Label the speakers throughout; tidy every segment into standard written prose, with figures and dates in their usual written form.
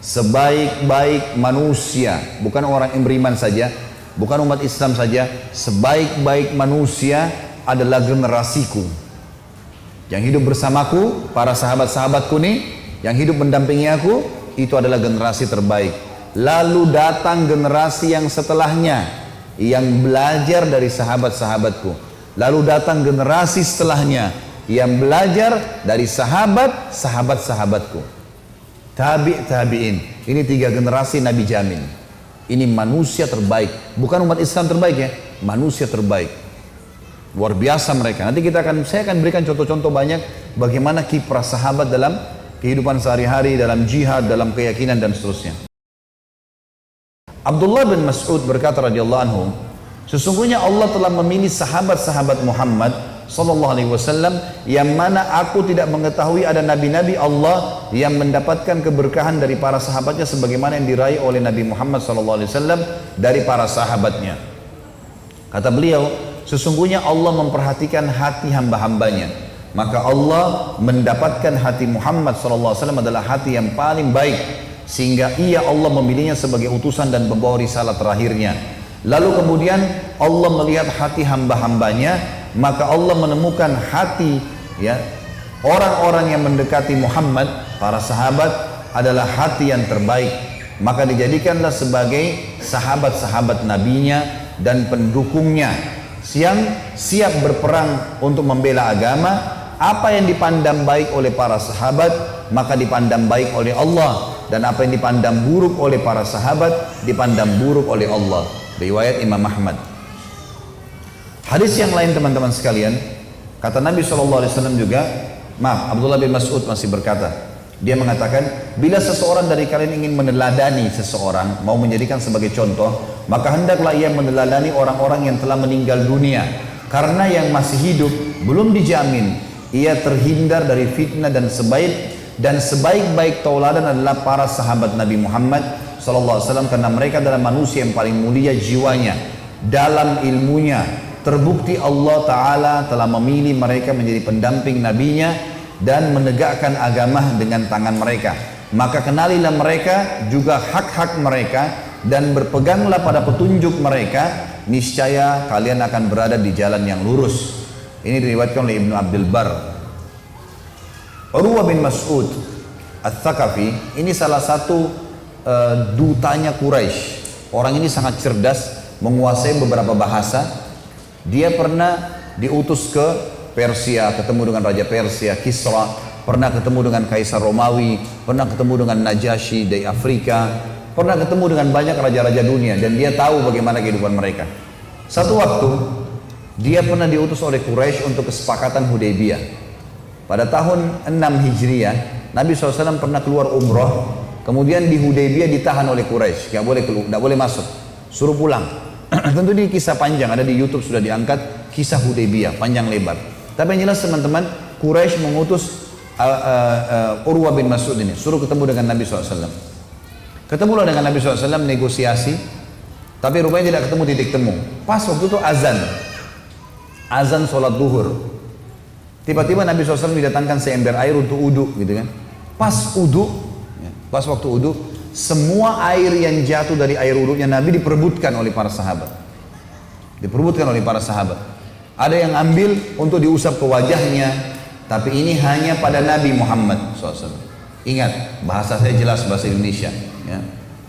Speaker 1: Sebaik-baik manusia, bukan orang yang beriman saja, bukan umat Islam saja, sebaik-baik manusia adalah generasiku. Yang hidup bersamaku, para sahabat-sahabatku nih, yang hidup mendampingi aku, itu adalah generasi terbaik. Lalu datang generasi yang setelahnya, yang belajar dari sahabat-sahabatku. Lalu datang generasi setelahnya, yang belajar dari sahabat-sahabatku. Tabi'in. Ini 3 generasi Nabi jamin. Ini manusia terbaik. Bukan umat Islam terbaik ya, manusia terbaik. Luar biasa mereka. Nanti saya akan berikan contoh-contoh banyak bagaimana kiprah sahabat dalam kehidupan sehari-hari, dalam jihad, dalam keyakinan dan seterusnya. Abdullah bin Mas'ud berkata radhiyallahu anhu, sesungguhnya Allah telah memilih sahabat-sahabat Muhammad sallallahu alaihi wasallam yang mana aku tidak mengetahui ada nabi-nabi Allah yang mendapatkan keberkahan dari para sahabatnya sebagaimana yang diraih oleh Nabi Muhammad sallallahu alaihi wasallam dari para sahabatnya. Kata beliau, sesungguhnya Allah memperhatikan hati hamba-hambanya, maka Allah mendapatkan hati Muhammad sallallahu alaihi wasallam adalah hati yang paling baik, sehingga Allah memilihnya sebagai utusan dan pembawa risalah terakhirnya. Lalu kemudian Allah melihat hati hamba-hambanya, maka Allah menemukan hati orang-orang yang mendekati Muhammad, para sahabat adalah hati yang terbaik, maka dijadikanlah sebagai sahabat-sahabat nabinya dan pendukungnya yang siap berperang untuk membela agama. Apa yang dipandang baik oleh para sahabat maka dipandang baik oleh Allah, dan apa yang dipandang buruk oleh para sahabat dipandang buruk oleh Allah. Riwayat Imam Ahmad. Hadis yang lain teman-teman sekalian, kata Nabi SAW juga, Abdullah bin Mas'ud masih berkata, dia mengatakan, bila seseorang dari kalian ingin meneladani seseorang, mau menjadikan sebagai contoh, maka hendaklah ia meneladani orang-orang yang telah meninggal dunia, karena yang masih hidup belum dijamin ia terhindar dari fitnah, dan sebaik-baik tauladan adalah para sahabat Nabi Muhammad SAW, karena mereka adalah manusia yang paling mulia jiwanya, dalam ilmunya. Terbukti Allah Ta'ala telah memilih mereka menjadi pendamping nabinya dan menegakkan agama dengan tangan mereka. Maka kenalilah mereka juga hak-hak mereka dan berpeganglah pada petunjuk mereka, niscaya kalian akan berada di jalan yang lurus. Ini diriwayatkan oleh Ibnu Abdul Bar. Urwah bin Mas'ud Ats-Tsaqafi ini salah satu dutanya Quraisy. Orang ini sangat cerdas, menguasai beberapa bahasa. Dia pernah diutus ke Persia, ketemu dengan Raja Persia, Kisra, pernah ketemu dengan Kaisar Romawi, pernah ketemu dengan Najasyi dari Afrika, pernah ketemu dengan banyak raja-raja dunia, dan dia tahu bagaimana kehidupan mereka. Satu waktu, dia pernah diutus oleh Quraisy untuk kesepakatan Hudaybiyah. Pada tahun 6 Hijriah, Nabi SAW pernah keluar umroh, kemudian di Hudaybiyah ditahan oleh Quraisy, nggak boleh masuk, suruh pulang. Tentu ini kisah panjang, ada di YouTube sudah diangkat kisah Hudaybiyah panjang lebar. Tapi yang jelas teman-teman, Quraisy mengutus Urwah bin Mas'ud ini, suruh ketemu dengan Nabi SAW. Ketemulah dengan Nabi SAW, negosiasi, tapi rupanya tidak ketemu titik temu. Pas waktu itu azan sholat duhur, tiba-tiba Nabi SAW didatangkan seember air untuk uduk gitu kan. Pas waktu uduk, semua air yang jatuh dari air wudhunya Nabi diperebutkan oleh para sahabat. Ada yang ambil untuk diusap ke wajahnya, tapi ini hanya pada Nabi Muhammad SAW. Ingat, bahasa saya jelas, bahasa Indonesia ya.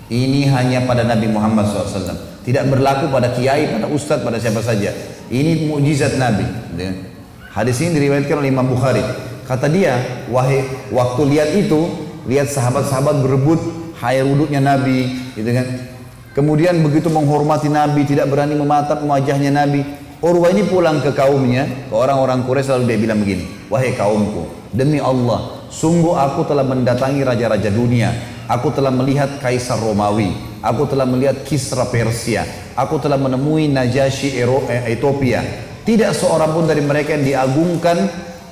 Speaker 1: Ini hanya pada Nabi Muhammad SAW, tidak berlaku pada kiai, pada ustadz, pada siapa saja. Ini mukjizat Nabi ya. Hadis ini diriwayatkan oleh Imam Bukhari. Kata dia, waktu lihat sahabat-sahabat berebut air wuduknya Nabi, gitu kan. Kemudian begitu menghormati Nabi, tidak berani mematap wajahnya Nabi. Urwah ini pulang ke kaumnya, ke orang-orang Quraisy, lalu dia bilang begini, wahai kaumku, demi Allah, sungguh aku telah mendatangi raja-raja dunia, aku telah melihat Kaisar Romawi, aku telah melihat Kisra Persia, aku telah menemui Najasyi Ethiopia. Tidak seorang pun dari mereka yang diagungkan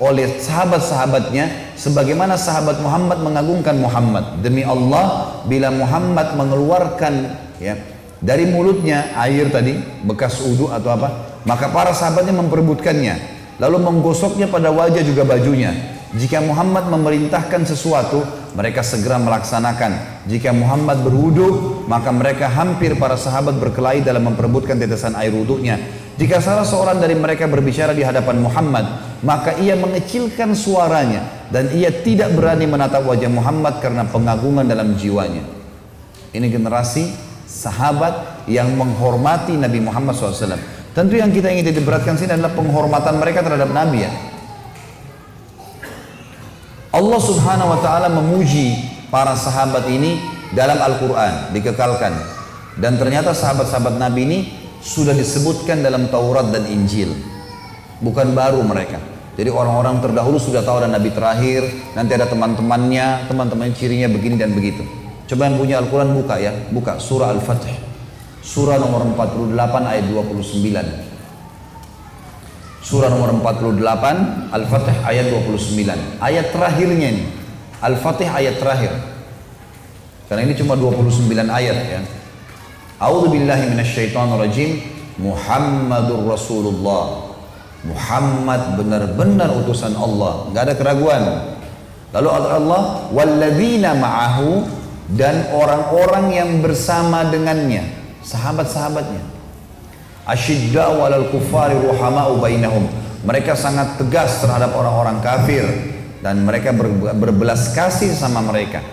Speaker 1: oleh sahabat-sahabatnya sebagaimana sahabat Muhammad mengagungkan Muhammad. Demi Allah, bila Muhammad mengeluarkan dari mulutnya air tadi, bekas wudu atau apa, maka para sahabatnya memperebutkannya, lalu menggosoknya pada wajah juga bajunya. Jika Muhammad memerintahkan sesuatu, mereka segera melaksanakan. Jika Muhammad berwudu, maka mereka hampir para sahabat berkelahi dalam memperebutkan tetesan air wudunya. Jika salah seorang dari mereka berbicara di hadapan Muhammad, maka ia mengecilkan suaranya dan ia tidak berani menatap wajah Muhammad karena pengagungan dalam jiwanya. Ini generasi sahabat yang menghormati Nabi Muhammad SAW. Tentu yang kita ingin diberatkan sini adalah penghormatan mereka terhadap Nabi ya. Allah Subhanahu wa taala memuji para sahabat ini dalam Al-Qur'an, dikekalkan. Dan ternyata sahabat-sahabat Nabi ini sudah disebutkan dalam Taurat dan Injil. Bukan baru mereka. Jadi orang-orang terdahulu sudah tahu ada Nabi terakhir, nanti ada teman-temannya cirinya begini dan begitu. Coba yang punya Al-Qur'an buka ya, buka surah Al-Fatih. Surah nomor 48 ayat 29. Surah nomor 48 Al-Fatih ayat 29. Ayat terakhirnya ini. Al-Fatih ayat terakhir. Karena ini cuma 29 ayat ya. A'udzu billahi minasyaitonir rajim. Muhammadur Rasulullah. Muhammad benar-benar utusan Allah, enggak ada keraguan. Lalu Allah walladzina ma'ahu, dan orang-orang yang bersama dengannya, sahabat-sahabatnya. Asyidda'u 'alal kuffari ruhama'u bainahum. Mereka sangat tegas terhadap orang-orang kafir dan mereka berbelas kasih sama mereka.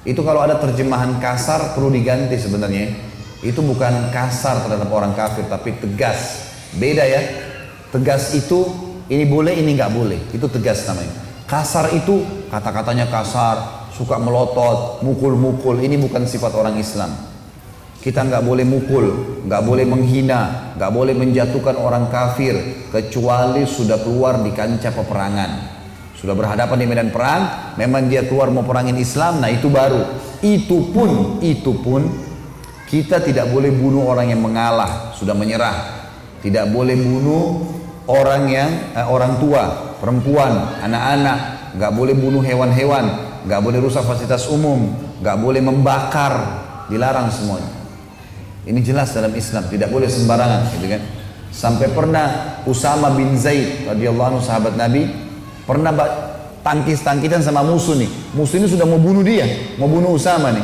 Speaker 1: Itu kalau ada terjemahan kasar perlu diganti sebenarnya. Itu bukan kasar terhadap orang kafir tapi tegas. Beda ya. Tegas itu ini boleh ini nggak boleh. Itu tegas namanya. Kasar itu kata-katanya kasar, suka melotot, mukul-mukul. Ini bukan sifat orang Islam. Kita nggak boleh mukul, nggak boleh menghina, nggak boleh menjatuhkan orang kafir kecuali sudah keluar di kancah peperangan, sudah berhadapan di medan perang. Memang dia keluar mau perangin Islam, nah itu baru. Itu pun kita tidak boleh bunuh orang yang mengalah, sudah menyerah. Tidak boleh bunuh orang yang orang tua, perempuan, anak-anak. Nggak boleh bunuh hewan-hewan, nggak boleh rusak fasilitas umum, nggak boleh membakar, dilarang semuanya. Ini jelas dalam Islam, tidak boleh sembarangan, gitu kan? Sampai pernah Usama bin Zaid radhiyallahu anhu sahabat Nabi pernah tangkis-tangkisan sama musuh nih. Musuh ini sudah mau bunuh dia, mau bunuh Usama nih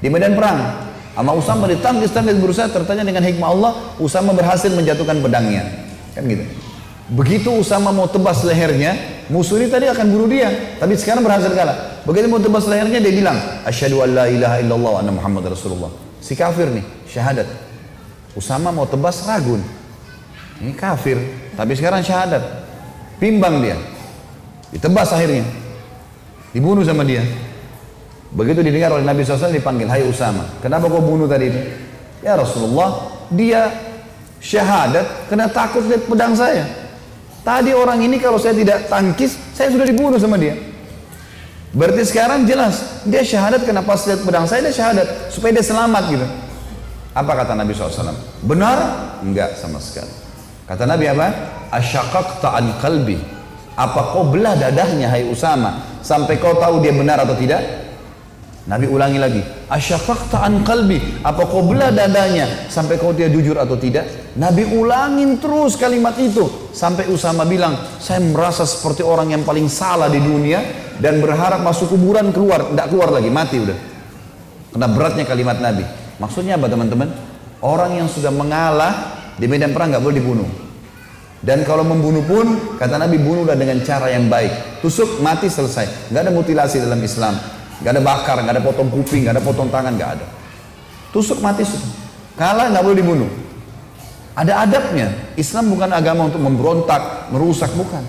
Speaker 1: di medan perang. Sama Usama ditangkis-tangkis berusaha, tertanya dengan hikmah Allah, Usama berhasil menjatuhkan pedangnya, kan gitu. Begitu Usama mau tebas lehernya, musuh ini tadi akan bunuh dia, tapi sekarang berhasil kalah. Begitu mau tebas lehernya, dia bilang, asyhadu an la ilaha illallah wa anna Muhammad Rasulullah. Si kafir nih, syahadat. Usama mau tebas ragun. Ini kafir, tapi sekarang syahadat. Bimbang dia. Ditebas akhirnya. Dibunuh sama dia. Begitu didengar oleh Nabi SAW dipanggil, hai Usama, kenapa kau bunuh tadi itu? Ya Rasulullah, dia syahadat karena takut lihat pedang saya. Tadi orang ini kalau saya tidak tangkis, saya sudah dibunuh sama dia. Berarti sekarang jelas, dia syahadat karena pas lihat pedang saya, dia syahadat supaya dia selamat gitu. Apa kata Nabi SAW? Benar? Enggak sama sekali. Kata Nabi apa? Asyaqaqta an qalbi. Apa kau belah dadahnya hai Usama sampai kau tahu dia benar atau tidak? Nabi ulangi lagi, asyaqaqta an qalbi. Apa kau belah dadanya sampai kau dia jujur atau tidak? Nabi ulangin terus kalimat itu sampai Usama bilang, saya merasa seperti orang yang paling salah di dunia dan berharap masuk kuburan keluar, tidak keluar lagi, mati udah. Karena beratnya kalimat Nabi. Maksudnya apa teman-teman? Orang yang sudah mengalah di medan perang nggak boleh dibunuh. Dan kalau membunuh pun, kata Nabi, bunuhlah dengan cara yang baik. Tusuk, mati, selesai. Nggak ada mutilasi dalam Islam. Nggak ada bakar, nggak ada potong kuping, nggak ada potong tangan, nggak ada. Tusuk, mati, sudah. Kalah nggak boleh dibunuh. Ada adabnya. Islam bukan agama untuk memberontak, merusak, bukan.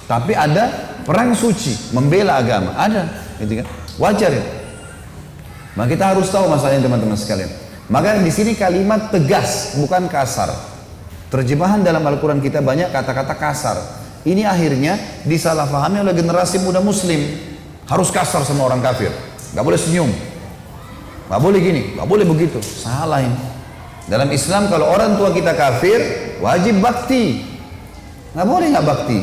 Speaker 1: Tapi ada perang suci, membela agama. Ada, gitu kan? Wajar ya. Maka kita harus tahu masalahnya teman-teman sekalian. Maka di sini kalimat tegas, bukan kasar. Terjemahan dalam Al-Quran kita banyak kata-kata kasar. Ini akhirnya disalahpahami oleh generasi muda muslim. Harus kasar sama orang kafir. Gak boleh senyum. Gak boleh gini, gak boleh begitu. Salah ini. Dalam Islam kalau orang tua kita kafir, wajib bakti. Gak boleh gak bakti.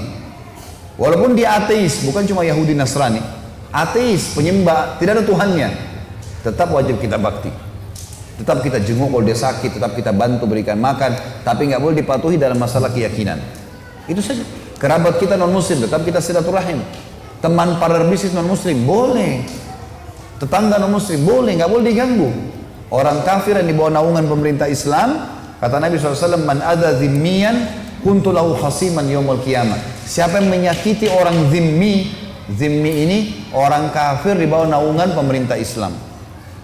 Speaker 1: Walaupun dia ateis, bukan cuma Yahudi Nasrani. Ateis, penyembah, tidak ada Tuhannya. Tetap wajib kita bakti. Tetap kita jenguk kalau dia sakit, tetap kita bantu berikan makan, tapi nggak boleh dipatuhi dalam masalah keyakinan. Itu saja. Kerabat kita non muslim tetap kita silaturahim. Teman partner bisnis non muslim boleh, tetangga non muslim boleh, nggak boleh diganggu. Orang kafir yang di bawah naungan pemerintah Islam, kata Nabi SAW, man adza dzimmiyan kuntu lahu khasiman yaumul qiyamah. Siapa yang menyakiti orang zimmi, zimmi ini orang kafir di bawah naungan pemerintah Islam.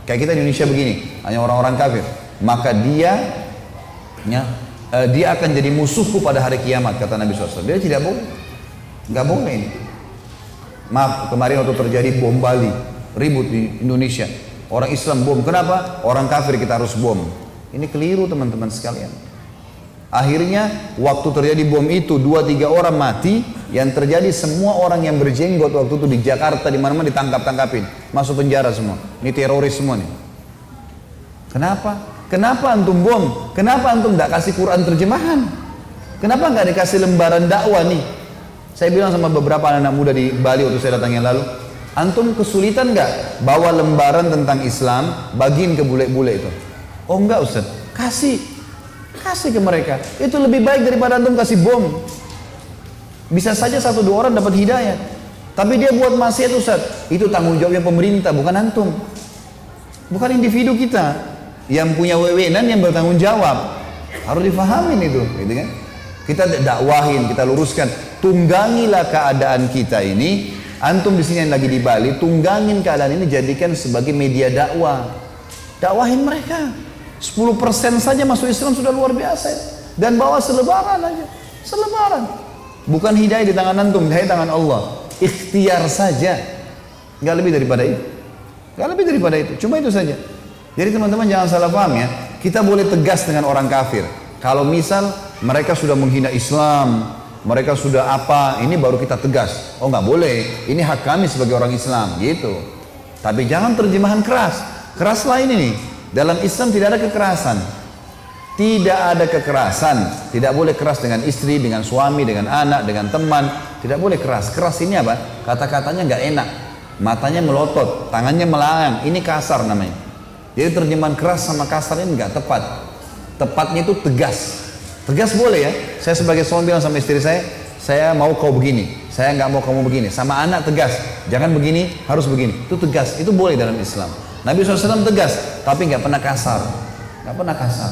Speaker 1: Kayak kita di Indonesia begini, hanya orang-orang kafir, maka dia akan jadi musuhku pada hari kiamat, kata Nabi SAW. Dia tidak boleh, nggak boleh ini. Maaf, kemarin waktu terjadi bom Bali, ribut di Indonesia, orang Islam bom, kenapa? Orang kafir kita harus bom. Ini keliru teman-teman sekalian. Akhirnya waktu terjadi bom itu 2-3 orang mati, yang terjadi semua orang yang berjenggot waktu itu di Jakarta di mana-mana ditangkap-tangkapin, masuk penjara semua. Ini teroris semua nih. Kenapa? Kenapa antum bom? Kenapa antum tidak kasih Quran terjemahan? Kenapa nggak dikasih lembaran dakwah nih? Saya bilang sama beberapa anak muda di Bali waktu saya datang yang lalu, antum kesulitan nggak bawa lembaran tentang Islam, bagiin ke bule-bule itu? Oh enggak Ustaz, kasih ke mereka. Itu lebih baik daripada antum kasih bom. Bisa saja 1-2 orang dapat hidayah, tapi dia buat maksiat Ustaz. Itu tanggung jawabnya pemerintah, bukan antum, bukan individu kita yang punya wewenang yang bertanggung jawab. Harus difahamin itu, gitu kan? Kita dakwahin, kita luruskan. Tunggangilah keadaan kita ini. Antum di sini yang lagi di Bali, tunggangin keadaan ini, jadikan sebagai media dakwah. Dakwahin mereka. 10% saja masuk Islam sudah luar biasa. Dan bawa selebaran aja, selebaran. Bukan hidayah di tangan antum, hidayah di tangan Allah. Ikhtiar saja, nggak lebih daripada itu. Nggak lebih daripada itu. Cuma itu saja. Jadi teman-teman jangan salah paham ya. Kita boleh tegas dengan orang kafir. Kalau misal mereka sudah menghina Islam, mereka sudah apa, ini baru kita tegas. Oh nggak boleh, ini hak kami sebagai orang Islam, gitu. Tapi jangan terjemahan keras. Keras lain ini. Dalam Islam tidak ada kekerasan. Tidak ada kekerasan. Tidak boleh keras dengan istri, dengan suami, dengan anak, dengan teman. Tidak boleh keras. Keras ini apa? Kata-katanya nggak enak. Matanya melotot, tangannya melayang. Ini kasar namanya. Jadi terjemahan keras sama kasar ini nggak tepat. Tepatnya itu tegas. Tegas boleh ya. Saya sebagai suami bilang sama istri saya mau kau begini, saya nggak mau kamu begini. Sama anak tegas, jangan begini, harus begini. Itu tegas, itu boleh dalam Islam. Nabi SAW tegas, tapi nggak pernah kasar. Nggak pernah kasar.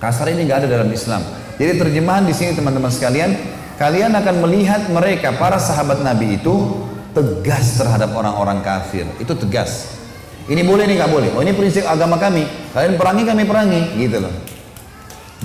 Speaker 1: Kasar ini nggak ada dalam Islam. Jadi terjemahan di sini teman-teman sekalian, kalian akan melihat mereka para sahabat Nabi itu tegas terhadap orang-orang kafir. Itu tegas. Ini boleh, ini nggak boleh. Oh ini prinsip agama kami. Kalian perangi, kami perangi, gitu loh.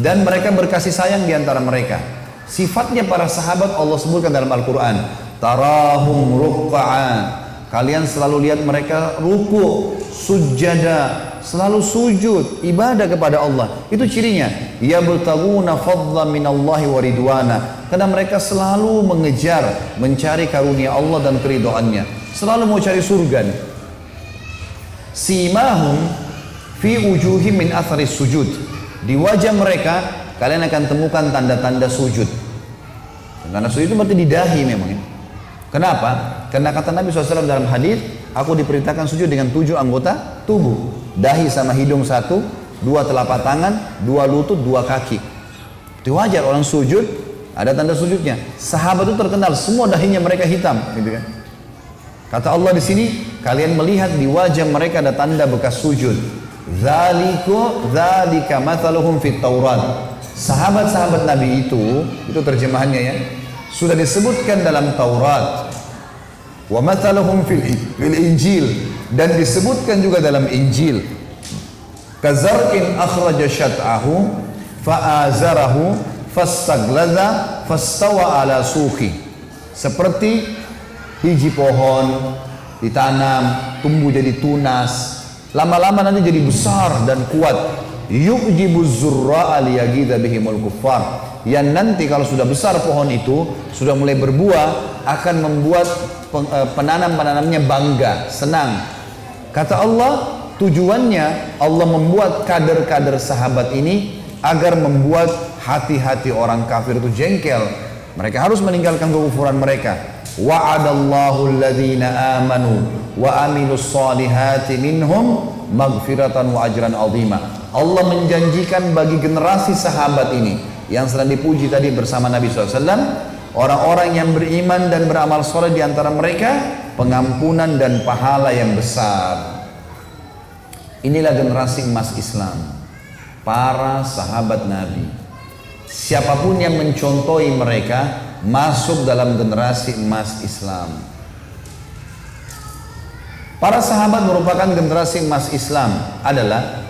Speaker 1: Dan mereka berkasih sayang di antara mereka. Sifatnya para sahabat Allah sebutkan dalam Al-Quran. Tarahum ruk'an. Kalian selalu lihat mereka ruku, sujada, selalu sujud, ibadah kepada Allah. Itu cirinya. Yabtaguna fadlan minallahi wa ridwana. Karena mereka selalu mengejar, mencari karunia Allah dan keridhaannya. Selalu mau cari surga. Simahum fi wujuhim min atharis sujud. Di wajah mereka kalian akan temukan tanda-tanda sujud. Tanda sujud itu berarti di dahi memang. Kenapa? Karena kata Nabi SAW dalam hadis, aku diperintahkan sujud dengan 7 anggota tubuh. Dahi sama hidung 1, 2 telapak tangan, 2 lutut, 2 kaki. Itu wajar orang sujud, ada tanda sujudnya. Sahabat itu terkenal semua dahinya mereka hitam, gitu kan? Kata Allah di sini, kalian melihat di wajah mereka ada tanda bekas sujud. Dzalika mathaluhum fit Taurat. Sahabat-sahabat Nabi itu terjemahannya ya, sudah disebutkan dalam Taurat. Wa mathaluhum fil Injil, dan disebutkan juga dalam Injil. Kazar'in akhraja syat'ahu fa'azarahu fastagladza fastawa ala suqi. Seperti biji pohon ditanam, tumbuh jadi tunas, lama-lama nanti jadi besar dan kuat. Yu'jibuz zurra'a liyagidha bihimul kuffar. Yang nanti kalau sudah besar pohon itu, sudah mulai berbuah, akan membuat penanam-penanamnya bangga, senang. Kata Allah, tujuannya Allah membuat kader-kader sahabat ini agar membuat hati-hati orang kafir itu jengkel. Mereka harus meninggalkan kekufuran mereka. Wa'adallahu alladhina amanu wa amilus salihati minhum maghfiratan wa ajran azima. Allah menjanjikan bagi generasi sahabat ini yang sedang dipuji tadi bersama Nabi SAW, orang-orang yang beriman dan beramal soleh di antara mereka pengampunan dan pahala yang besar. Inilah generasi emas Islam, para sahabat Nabi. Siapapun yang mencontohi mereka masuk dalam generasi emas Islam. Para sahabat merupakan generasi emas Islam adalah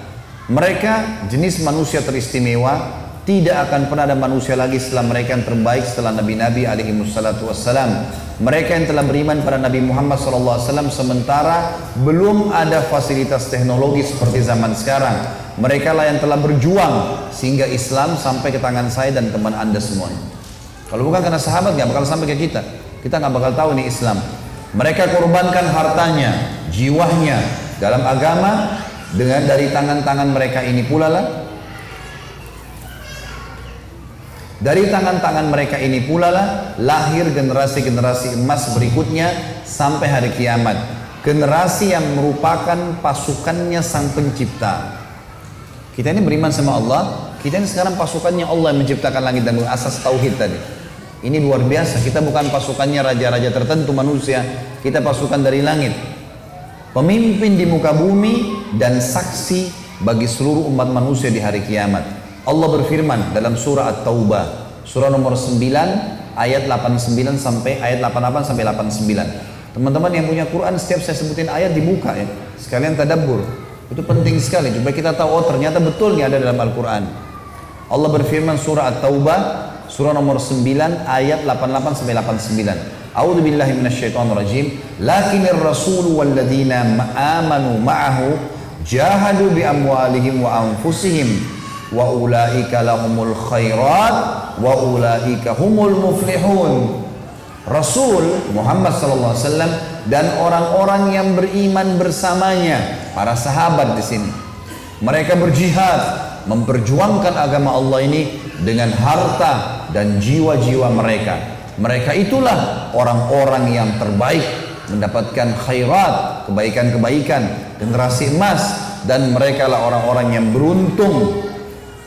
Speaker 1: mereka jenis manusia teristimewa. Tidak akan pernah ada manusia lagi setelah mereka yang terbaik setelah Nabi-Nabi alaihi wassalatu wassalam. Mereka yang telah beriman pada Nabi Muhammad SAW sementara belum ada fasilitas teknologi seperti zaman sekarang. Mereka lah yang telah berjuang sehingga Islam sampai ke tangan saya dan teman anda semuanya. Kalau bukan karena sahabat nggak bakal sampai ke kita. Kita nggak bakal tahu ini Islam. Mereka korbankan hartanya, jiwanya dalam agama dengan dari tangan-tangan mereka ini pula lah. Dari tangan-tangan mereka ini pula lah lahir generasi-generasi emas berikutnya sampai hari kiamat. Generasi yang merupakan pasukannya sang pencipta. Kita ini beriman sama Allah, kita ini sekarang pasukannya Allah yang menciptakan langit dan bumi, asas tauhid tadi. Ini luar biasa, kita bukan pasukannya raja-raja tertentu manusia, kita pasukan dari langit. Pemimpin di muka bumi dan saksi bagi seluruh umat manusia di hari kiamat. Allah berfirman dalam surah At-Taubah, surah nomor 9 ayat 89 sampai ayat 88 sampai 89. Teman-teman yang punya Quran, setiap saya sebutin ayat dibuka ya, sekalian tadabbur. Itu penting sekali supaya kita tahu oh ternyata betul nih ada dalam Al-Quran. Allah berfirman surah At-Taubah surah nomor 9 ayat 88 sampai 89. A'udzu billahi minasyaitonir rajim. Lakinir rasul walladzina amanu ma'ahu jahadu bi amwalihim wa anfusihim wa ulaika lahumul khairat wa ulaika humul muflihun. Rasul Muhammad sallallahu alaihi wasallam dan orang-orang yang beriman bersamanya, para sahabat di sini. Mereka berjihad, memperjuangkan agama Allah ini dengan harta dan jiwa-jiwa mereka. Mereka itulah orang-orang yang terbaik, mendapatkan khairat, kebaikan-kebaikan, generasi emas, dan mereka lah orang-orang yang beruntung.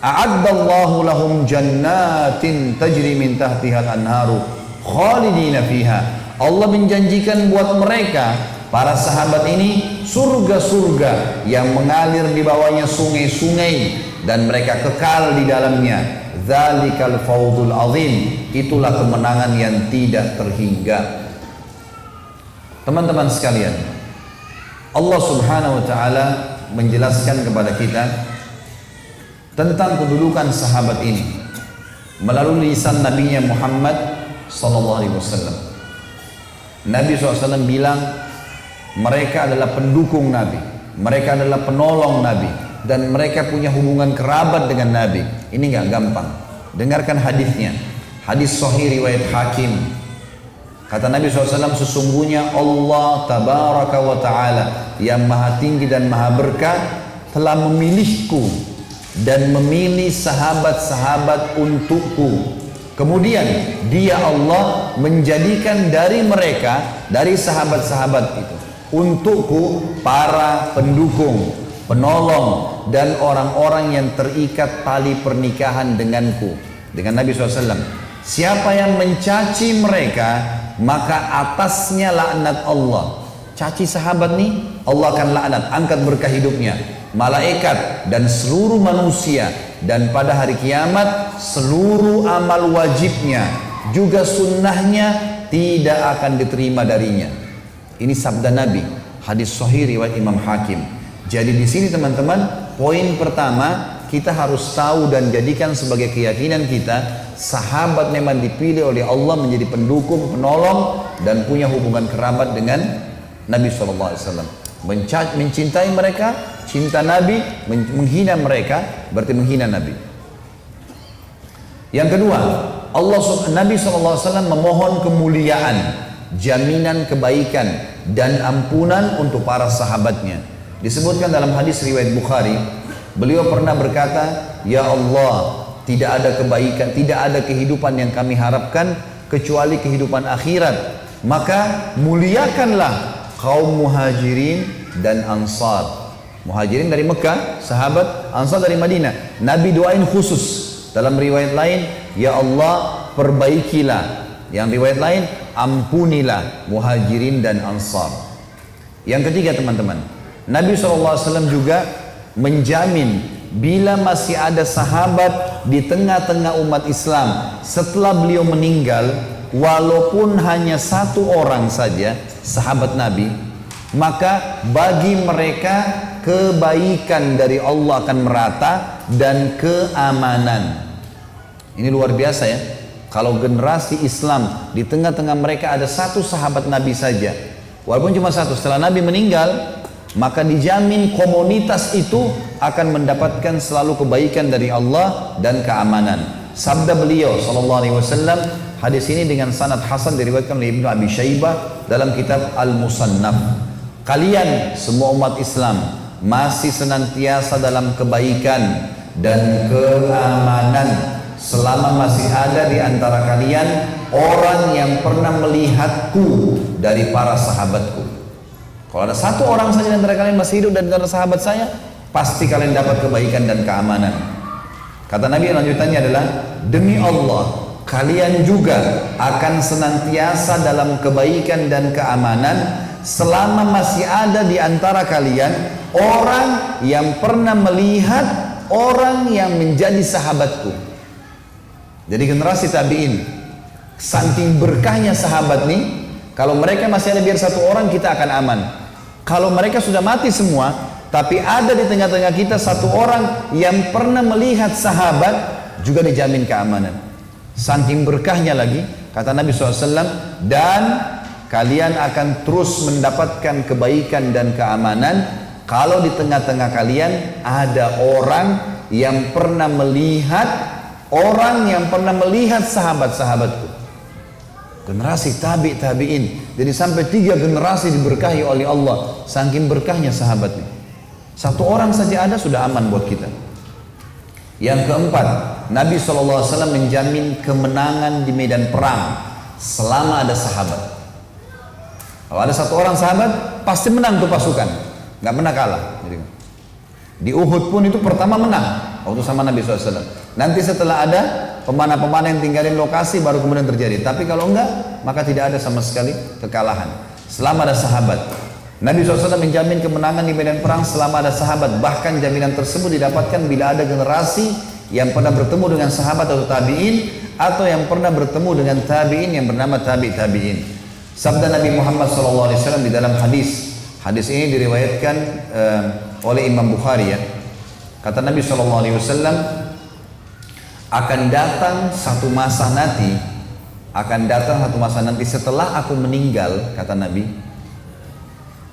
Speaker 1: A'addallahu lahum jannatin tajri min tahtiha al-anharu khalidina fiha. Allah menjanjikan buat mereka para sahabat ini surga-surga yang mengalir di bawahnya sungai-sungai dan mereka kekal di dalamnya. Dzalikal fawzul azim. Itulah kemenangan yang tidak terhingga. Teman-teman sekalian, Allah Subhanahu wa taala menjelaskan kepada kita tentang kedudukan sahabat ini melalui lisan Nabi Muhammad sallallahu alaihi wasallam. Nabi SAW bilang mereka adalah pendukung Nabi, mereka adalah penolong Nabi, dan mereka punya hubungan kerabat dengan Nabi. Ini nggak gampang. Dengarkan hadisnya, hadis Sahih riwayat Hakim. Kata Nabi SAW, sesungguhnya Allah tabaraka wa ta'ala yang maha tinggi dan maha berkah telah memilihku dan memilih sahabat-sahabat untukku. Kemudian dia Allah menjadikan dari mereka, dari sahabat-sahabat itu, untukku para pendukung, penolong, dan orang-orang yang terikat tali pernikahan denganku. Dengan Nabi SAW. Siapa yang mencaci mereka, maka atasnya laknat Allah. Caci sahabat nih, Allah akan laknat, angkat berkah hidupnya, malaikat dan seluruh manusia, dan pada hari kiamat seluruh amal wajibnya juga sunnahnya tidak akan diterima darinya. Ini sabda Nabi, hadis Sahih riwayat Imam Hakim. Jadi di sini teman-teman, poin pertama kita harus tahu dan jadikan sebagai keyakinan kita, sahabat memang dipilih oleh Allah menjadi pendukung, penolong, dan punya hubungan kerabat dengan Nabi SAW. Mencintai mereka, cinta Nabi, menghina mereka berarti menghina Nabi. Yang kedua, Nabi SAW memohon kemuliaan, jaminan kebaikan dan ampunan untuk para sahabatnya. Disebutkan dalam hadis riwayat Bukhari, beliau pernah berkata, ya Allah, tidak ada kebaikan, tidak ada kehidupan yang kami harapkan kecuali kehidupan akhirat. Maka muliakanlah kaum muhajirin dan ansar. Muhajirin dari Mekah, sahabat, ansar dari Madinah. Nabi doain khusus dalam riwayat lain, ya Allah, perbaikilah Yang riwayat lain, ampunilah Muhajirin dan Ansar. Yang ketiga teman-teman, Nabi SAW juga menjamin bila masih ada sahabat di tengah-tengah umat Islam setelah beliau meninggal, walaupun hanya satu orang saja sahabat Nabi, maka bagi mereka kebaikan dari Allah akan merata dan keamanan. Ini luar biasa ya. Kalau generasi Islam di tengah-tengah mereka ada satu sahabat Nabi saja, walaupun cuma satu, setelah Nabi meninggal, maka dijamin komunitas itu akan mendapatkan selalu kebaikan dari Allah dan keamanan. Sabda beliau sallallahu alaihi wasallam, hadis ini dengan sanad hasan diriwayatkan oleh Ibnu Abi Syaibah dalam kitab Al-Musannaf. Kalian semua umat Islam masih senantiasa dalam kebaikan dan keamanan selama masih ada di antara kalian orang yang pernah melihatku dari para sahabatku. Kalau ada satu orang saja di antara kalian masih hidup dan antara sahabat saya, pasti kalian dapat kebaikan dan keamanan. Kata Nabi lanjutannya adalah, demi Allah, kalian juga akan senantiasa dalam kebaikan dan keamanan selama masih ada di antara kalian orang yang pernah melihat orang yang menjadi sahabatku. Jadi generasi tabi'in, saking berkahnya sahabat nih, kalau mereka masih ada biar satu orang, kita akan aman. Kalau mereka sudah mati semua, tapi ada di tengah-tengah kita satu orang yang pernah melihat sahabat, juga dijamin keamanan. Saking berkahnya lagi, kata Nabi SAW, dan kalian akan terus mendapatkan kebaikan dan keamanan kalau di tengah-tengah kalian ada orang yang pernah melihat sahabat-sahabatku. Generasi tabi'in. Jadi sampai 3 generasi diberkahi oleh Allah. Saking berkahnya sahabatnya. Satu orang saja ada sudah aman buat kita. Yang keempat, Nabi SAW menjamin kemenangan di medan perang selama ada sahabat. Kalau ada satu orang sahabat, pasti menang tuh pasukan. Gak pernah kalah. Di Uhud pun itu pertama menang waktu sama Nabi SAW. Nanti setelah ada pemanah-pemanah yang tinggalin lokasi baru kemudian terjadi. Tapi kalau enggak, maka tidak ada sama sekali kekalahan selama ada sahabat. Nabi SAW menjamin kemenangan di medan perang selama ada sahabat. Bahkan jaminan tersebut didapatkan bila ada generasi yang pernah bertemu dengan sahabat atau tabi'in, atau yang pernah bertemu dengan tabi'in yang bernama tabi'in. Sabda Nabi Muhammad SAW di dalam hadis ini diriwayatkan oleh Imam Bukhari ya. Kata Nabi SAW, akan datang satu masa nanti setelah aku meninggal, kata Nabi,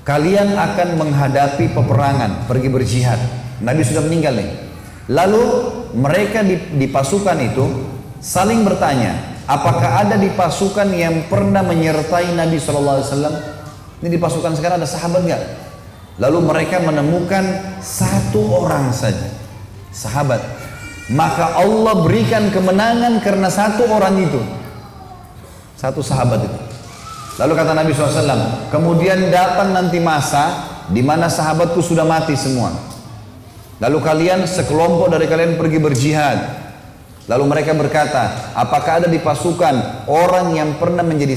Speaker 1: kalian akan menghadapi peperangan, pergi berjihad. Nabi sudah meninggal nih. Lalu mereka di pasukan itu saling bertanya, apakah ada di pasukan yang pernah menyertai Nabi SAW? Ini di pasukan sekarang ada sahabat nggak? Lalu mereka menemukan satu orang saja, sahabat. Maka Allah berikan kemenangan karena satu orang itu, satu sahabat itu. Lalu kata Nabi SAW, kemudian datang nanti masa di mana sahabatku sudah mati semua. Lalu kalian sekelompok dari kalian pergi berjihad. Lalu mereka berkata, apakah ada di pasukan orang yang pernah menjadi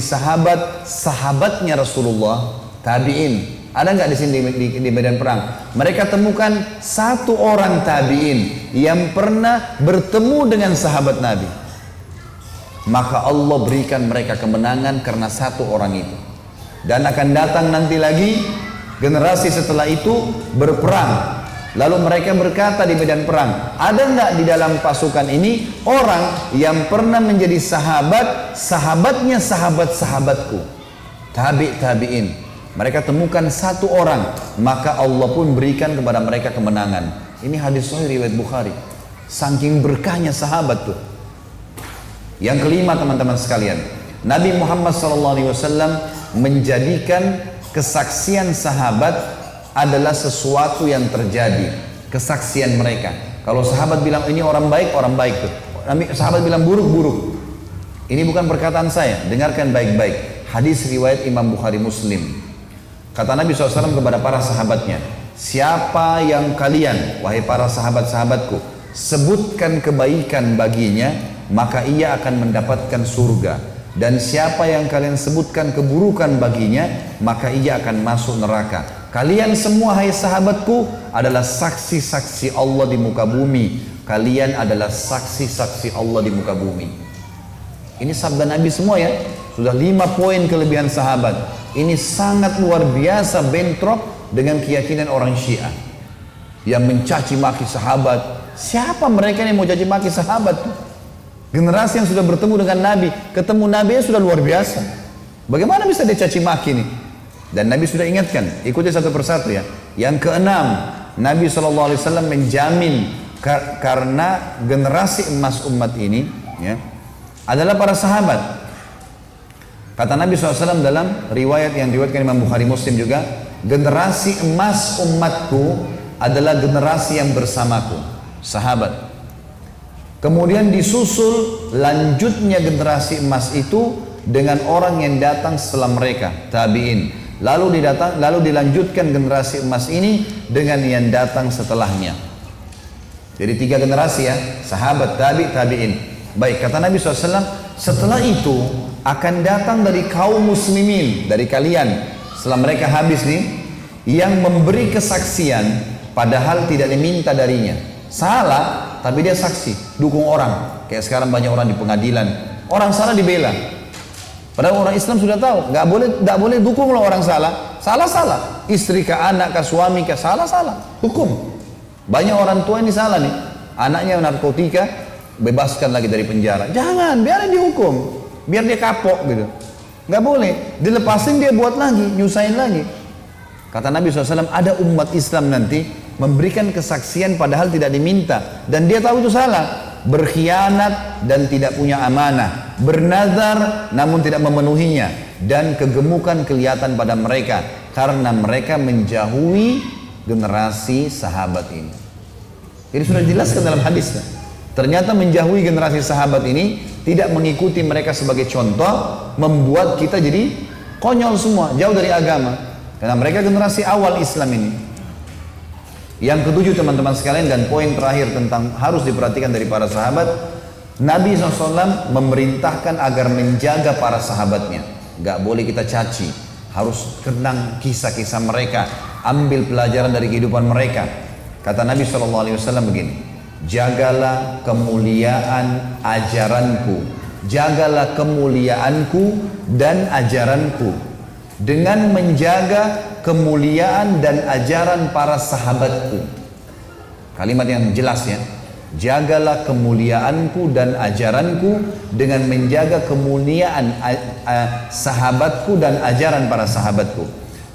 Speaker 1: sahabatnya Rasulullah? Tabi'in. Ada nggak di sini di medan perang? Mereka temukan satu orang tabi'in yang pernah bertemu dengan sahabat Nabi. Maka Allah berikan mereka kemenangan karena satu orang itu. Dan akan datang nanti lagi generasi setelah itu berperang. Lalu mereka berkata di medan perang, ada nggak di dalam pasukan ini orang yang pernah menjadi sahabatnya sahabat-sahabatku? Tabi'in. Mereka temukan satu orang, maka Allah pun berikan kepada mereka kemenangan. Ini hadis sahih riwayat Bukhari. Saking berkahnya sahabat tuh. Yang kelima teman-teman sekalian, Nabi Muhammad SAW menjadikan kesaksian sahabat adalah sesuatu yang terjadi. Kesaksian mereka. Kalau sahabat bilang ini orang baik tuh. Sahabat bilang buruk. Ini bukan perkataan saya, dengarkan baik-baik. Hadis riwayat Imam Bukhari Muslim. Kata Nabi SAW kepada para sahabatnya, siapa yang kalian, wahai para sahabat-sahabatku, sebutkan kebaikan baginya, maka ia akan mendapatkan surga. Dan siapa yang kalian sebutkan keburukan baginya, maka ia akan masuk neraka. Kalian semua hai sahabatku adalah saksi-saksi Allah di muka bumi. Kalian adalah saksi-saksi Allah di muka bumi. Ini sabda Nabi semua ya. Sudah 5 poin kelebihan sahabat. Ini sangat luar biasa bentrok dengan keyakinan orang Syiah yang mencaci maki sahabat. Siapa mereka yang mau caci maki sahabat? Generasi yang sudah bertemu dengan Nabi, ketemu Nabi sudah luar biasa. Bagaimana bisa dia caci maki nih? Dan Nabi sudah ingatkan, ikuti satu persatu ya. Yang keenam, Nabi SAW menjamin karena generasi emas umat ini ya, adalah para sahabat. Kata Nabi SAW dalam riwayat yang diriwayatkan Imam Bukhari Muslim juga, generasi emas umatku adalah generasi yang bersamaku, sahabat. Kemudian disusul lanjutnya generasi emas itu dengan orang yang datang setelah mereka, tabi'in. Lalu dilanjutkan generasi emas ini dengan yang datang setelahnya. Jadi 3 generasi ya, sahabat, tabi'in. Baik, kata Nabi SAW, setelah itu akan datang dari kaum muslimin, dari kalian, setelah mereka habis nih, yang memberi kesaksian padahal tidak diminta darinya. Salah, tapi dia saksi, dukung orang. Kayak sekarang banyak orang di pengadilan, orang salah dibela. Padahal orang Islam sudah tahu, nggak boleh dukung loh orang salah. Salah. Istri ke anak ke suami ke salah. Hukum. Banyak orang tua ini salah nih. Anaknya narkotika, bebaskan lagi dari penjara. Jangan, biarin dihukum. Biar dia kapok gitu. Nggak boleh. Dilepasin dia buat lagi, nyusahin lagi. Kata Nabi SAW, ada umat Islam nanti memberikan kesaksian padahal tidak diminta. Dan dia tahu itu salah. Berkhianat dan tidak punya amanah. Bernazar namun tidak memenuhinya. Dan kegemukan kelihatan pada mereka. Karena mereka menjauhi generasi sahabat ini. Ini sudah dijelaskan dalam hadisnya. Ternyata menjauhi generasi sahabat ini tidak mengikuti mereka sebagai contoh, membuat kita jadi konyol semua, jauh dari agama. Karena mereka generasi awal Islam ini. Yang ketujuh teman-teman sekalian, dan poin terakhir tentang harus diperhatikan dari para sahabat, Nabi SAW memerintahkan agar menjaga para sahabatnya. Gak boleh kita caci, harus kenang kisah-kisah mereka, ambil pelajaran dari kehidupan mereka. Kata Nabi SAW begini, jagalah kemuliaan ajaranku, jagalah kemuliaanku dan ajaranku dengan menjaga kemuliaan dan ajaran para sahabatku. Kalimat yang jelas ya, jagalah kemuliaanku dan ajaranku dengan menjaga kemuliaan sahabatku dan ajaran para sahabatku.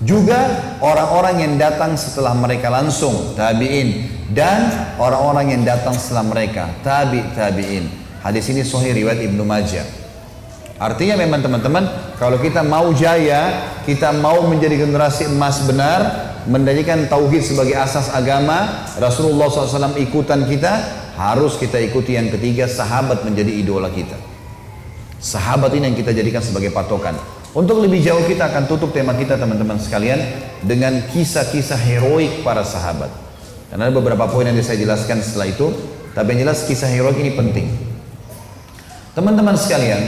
Speaker 1: Juga orang-orang yang datang setelah mereka langsung, tabi'in, dan orang-orang yang datang setelah mereka, tabi'in. Hadis ini sahih riwayat Ibnu Majah. Artinya memang teman-teman, kalau kita mau jaya, kita mau menjadi generasi emas benar, menjadikan tauhid sebagai asas agama, Rasulullah SAW ikutan kita, harus kita ikuti yang ketiga, sahabat menjadi idola kita. Sahabat ini yang kita jadikan sebagai patokan. Untuk lebih jauh kita akan tutup tema kita teman-teman sekalian dengan kisah-kisah heroik para sahabat. Karena ada beberapa poin yang saya jelaskan setelah itu, tapi yang jelas kisah heroik ini penting. Teman-teman sekalian,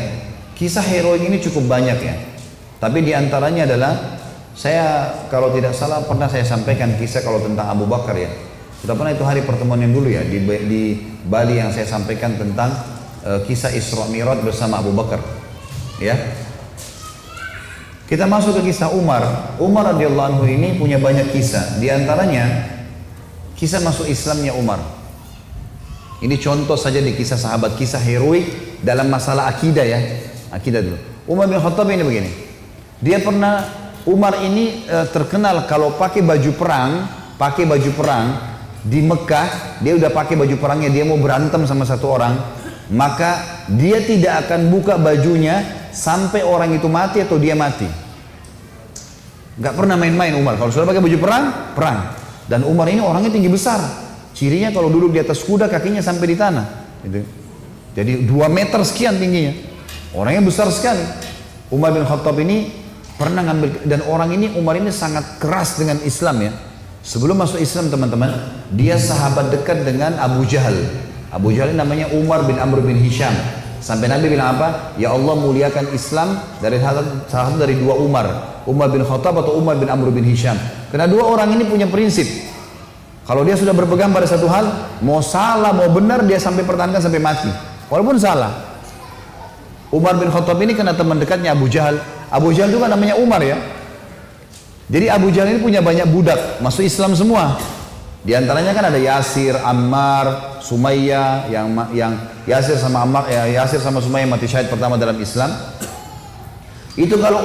Speaker 1: kisah heroik ini cukup banyak ya. Tapi diantaranya adalah, saya kalau tidak salah pernah saya sampaikan kisah kalau tentang Abu Bakar ya. Sudah pernah itu hari pertemuan yang dulu ya di Bali yang saya sampaikan tentang kisah Isra Mi'raj bersama Abu Bakar. Ya. Kita masuk ke kisah Umar. Umar radhiyallahu anhu ini punya banyak kisah. Di antaranya kisah masuk Islamnya Umar. Ini contoh saja di kisah sahabat, kisah heroik dalam masalah akidah ya. Akidah dulu. Umar bin Khattab ini begini. Dia pernah, Umar ini terkenal kalau pakai baju perang di Mekah, dia udah pakai baju perangnya, dia mau berantem sama satu orang, maka dia tidak akan buka bajunya sampai orang itu mati atau dia mati. Gak pernah main-main Umar. Kalau sudah pakai baju perang. Dan Umar ini orangnya tinggi besar. Cirinya kalau duduk di atas kuda kakinya sampai di tanah. Gitu. Jadi 2 meter sekian tingginya. Orangnya besar sekali. Umar bin Khattab ini pernah ngambil, dan orang ini, Umar ini sangat keras dengan Islam ya. Sebelum masuk Islam teman-teman, dia sahabat dekat dengan Abu Jahal. Abu Jahal ini namanya Umar bin Amr bin Hisham. Sampai Nabi bilang apa? Ya Allah, muliakan Islam dari salah satu dari dua Umar, Umar bin Khattab atau Umar bin Amr bin Hisham. Karena dua orang ini punya prinsip. Kalau dia sudah berpegang pada satu hal, mau salah mau benar dia sampai pertahankan sampai mati, walaupun salah. Umar bin Khattab ini kena teman dekatnya Abu Jahal. Abu Jahal juga namanya Umar ya. Jadi Abu Jahal ini punya banyak budak, masuk Islam semua. Di antaranya kan ada Yasir, Ammar, Sumayyah, yang Yasir sama Ammar, Yasir sama Sumayyah mati syahid pertama dalam Islam. Itu kalau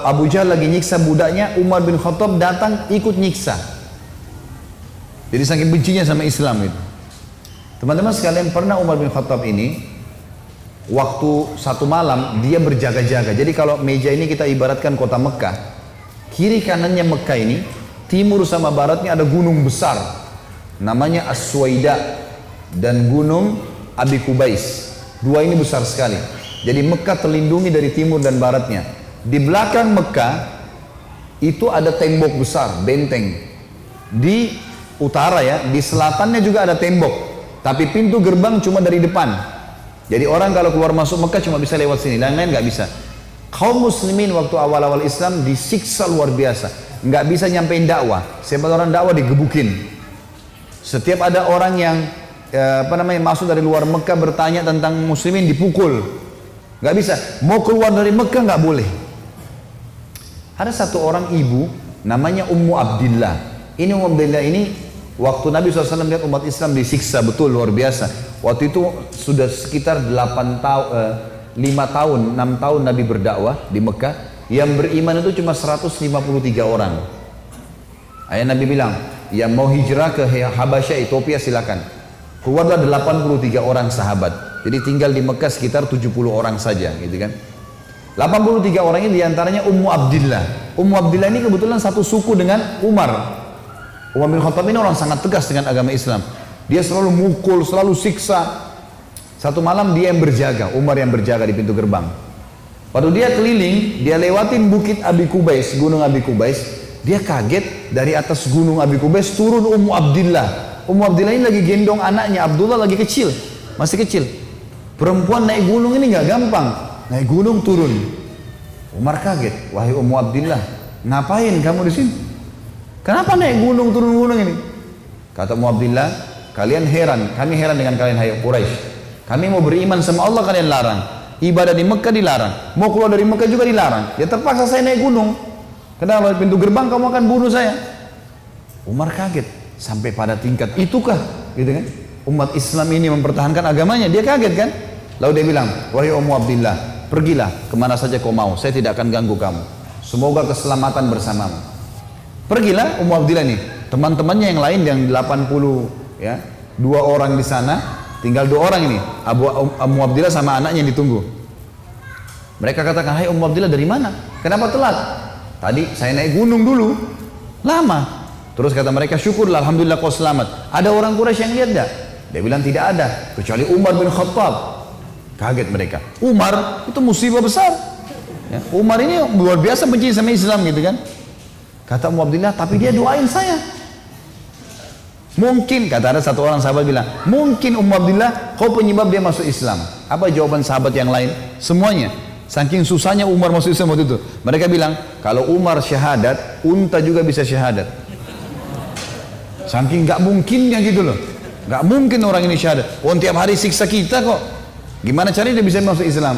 Speaker 1: Abu Jahal lagi nyiksa budaknya, Umar bin Khattab datang ikut nyiksa. Jadi saking bencinya sama Islam itu. Teman-teman sekalian, pernah Umar bin Khattab ini waktu satu malam dia berjaga-jaga. Jadi kalau meja ini kita ibaratkan kota Mekah, kiri kanannya Mekah ini, timur sama baratnya ada gunung besar namanya As-Suwaida dan gunung Abi Kubais. Dua ini besar sekali. Jadi Mekah terlindungi dari timur dan baratnya. Di belakang Mekah itu ada tembok besar, benteng. Di utara ya, di selatannya juga ada tembok. Tapi pintu gerbang cuma dari depan. Jadi orang kalau keluar masuk Mekah cuma bisa lewat sini, lain-lain nggak bisa. Kaum muslimin waktu awal-awal Islam disiksa luar biasa. Nggak bisa nyampein dakwah. Siapa orang dakwah digebukin. Setiap ada orang yang masuk dari luar Mekah bertanya tentang muslimin dipukul. Nggak bisa. Mau keluar dari Mekah nggak boleh. Ada satu orang ibu namanya Ummu Abdillah. Ini Ummu Abdillah ini waktu Nabi SAW lihat umat Islam disiksa betul luar biasa. Waktu itu sudah sekitar 5 tahun, 6 tahun Nabi berdakwah di Mekah. Yang beriman itu cuma 153 orang. Ayah Nabi bilang, yang mau hijrah ke Habasyah, Ethiopia silakan. Keluarlah 83 orang sahabat. Jadi tinggal di Mekah sekitar 70 orang saja, gitu kan. 83 orang ini diantaranya Ummu Abdillah. Ummu Abdillah ini kebetulan satu suku dengan Umar. Umar bin Khattab ini orang sangat tegas dengan agama Islam. Dia selalu mukul, selalu siksa. Satu malam dia yang berjaga, Umar yang berjaga di pintu gerbang. Waktu dia keliling, dia lewatin bukit Abi Kubais, gunung Abi Kubais. Dia kaget, dari atas gunung Abi Kubais turun Ummu Abdillah. Ummu Abdillah ini lagi gendong anaknya, Abdullah lagi kecil, masih kecil. Perempuan naik gunung ini nggak gampang, naik gunung turun. Umar kaget, wahai Ummu Abdillah, ngapain kamu di sini? Kenapa naik gunung turun gunung ini? Kata Ummu Abdillah, kalian heran, kami heran dengan kalian hai Quraisy. Kami mau beriman sama Allah, kalian larang. Ibadah di Mekah dilarang, mau keluar dari Mekah juga dilarang. Ya terpaksa saya naik gunung. Kenapa? Pintu gerbang kamu akan bunuh saya. Umar kaget, sampai pada tingkat itukah, gitu kan? Umat Islam ini mempertahankan agamanya, dia kaget kan? Lalu dia bilang, wahai Ummu Abdillah, pergilah kemana saja kau mau, saya tidak akan ganggu kamu. Semoga keselamatan bersamamu. Pergilah Ummu Abdillah nih, teman-temannya yang lain yang 80 ya, 2 orang di sana. Tinggal 2 orang ini, Ummu Abdillah sama anaknya yang ditunggu. Mereka katakan, hai Ummu Abdillah dari mana? Kenapa telat? Tadi saya naik gunung dulu, lama. Terus kata mereka, syukurlah, alhamdulillah kau selamat. Ada orang Quraisy yang lihat enggak? Dia bilang tidak ada, kecuali Umar bin Khattab. Kaget mereka. Umar itu musibah besar. Ya, Umar ini luar biasa benci sama Islam gitu kan. Kata Ummu Abdillah, tapi dia doain saya. Mungkin, kata ada satu orang sahabat bilang, mungkin Ummu Abdillah kau penyebab dia masuk Islam. Apa jawaban sahabat yang lain? Semuanya. Saking susahnya Umar masuk Islam waktu itu. Mereka bilang, kalau Umar syahadat, unta juga bisa syahadat. Saking gak mungkinnya gitu loh. Gak mungkin orang ini syahadat. Oh, tiap hari siksa kita kok. Gimana caranya dia bisa masuk Islam?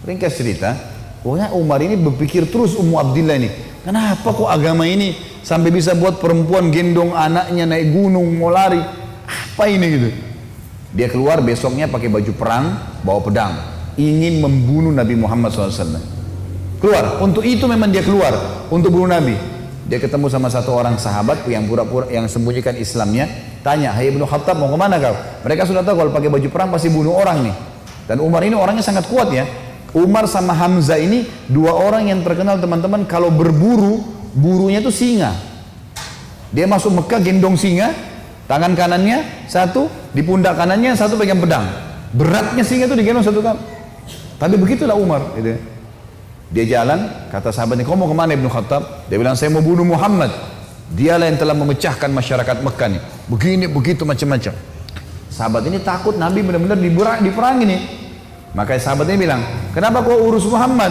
Speaker 1: Ringkas cerita, pokoknya Umar ini berpikir terus Ummu Abdillah ini. Kenapa kok agama ini sampai bisa buat perempuan gendong anaknya naik gunung mau lari? Apa ini gitu? Dia keluar besoknya pakai baju perang, bawa pedang, ingin membunuh Nabi Muhammad SAW. Keluar, untuk itu memang dia keluar, untuk bunuh Nabi. Dia ketemu sama satu orang sahabat yang pura-pura yang sembunyikan Islamnya. Tanya, hai Ibnu Khattab mau kemana kau? Mereka sudah tahu kalau pakai baju perang pasti bunuh orang nih. Dan Umar ini orangnya sangat kuat ya. Umar sama Hamzah ini 2 orang yang terkenal teman-teman kalau berburu, burunya itu singa. Dia masuk Mekah gendong singa, tangan kanannya satu, di pundak kanannya satu pegang pedang. Beratnya singa itu digendong satu kali. Tapi begitulah Umar. Gitu. Dia jalan, kata sahabatnya, kau mau kemana Ibnu Khattab? Dia bilang, saya mau bunuh Muhammad. Dialah yang telah memecahkan masyarakat Mekah nih. Begini, begitu, macam-macam. Sahabat ini takut Nabi benar-benar diperangi nih. Maka sahabatnya bilang, kenapa kau urus Muhammad?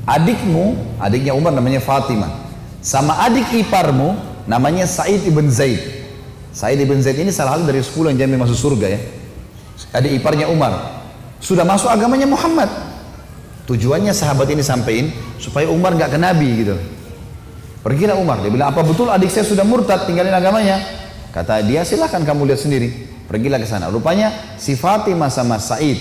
Speaker 1: Adikmu, adiknya Umar namanya Fatimah, sama adik iparmu namanya Sa'id ibn Zaid. Sa'id ibn Zaid ini salah satu dari 10 yang jamin masuk surga ya. Adik iparnya Umar sudah masuk agamanya Muhammad. Tujuannya sahabat ini sampein supaya Umar nggak ke Nabi gitu. Pergilah Umar, dia bilang, apa betul adik saya sudah murtad tinggalin agamanya? Kata dia, silahkan kamu lihat sendiri. Pergilah ke sana. Rupanya si Fatimah sama Sa'id,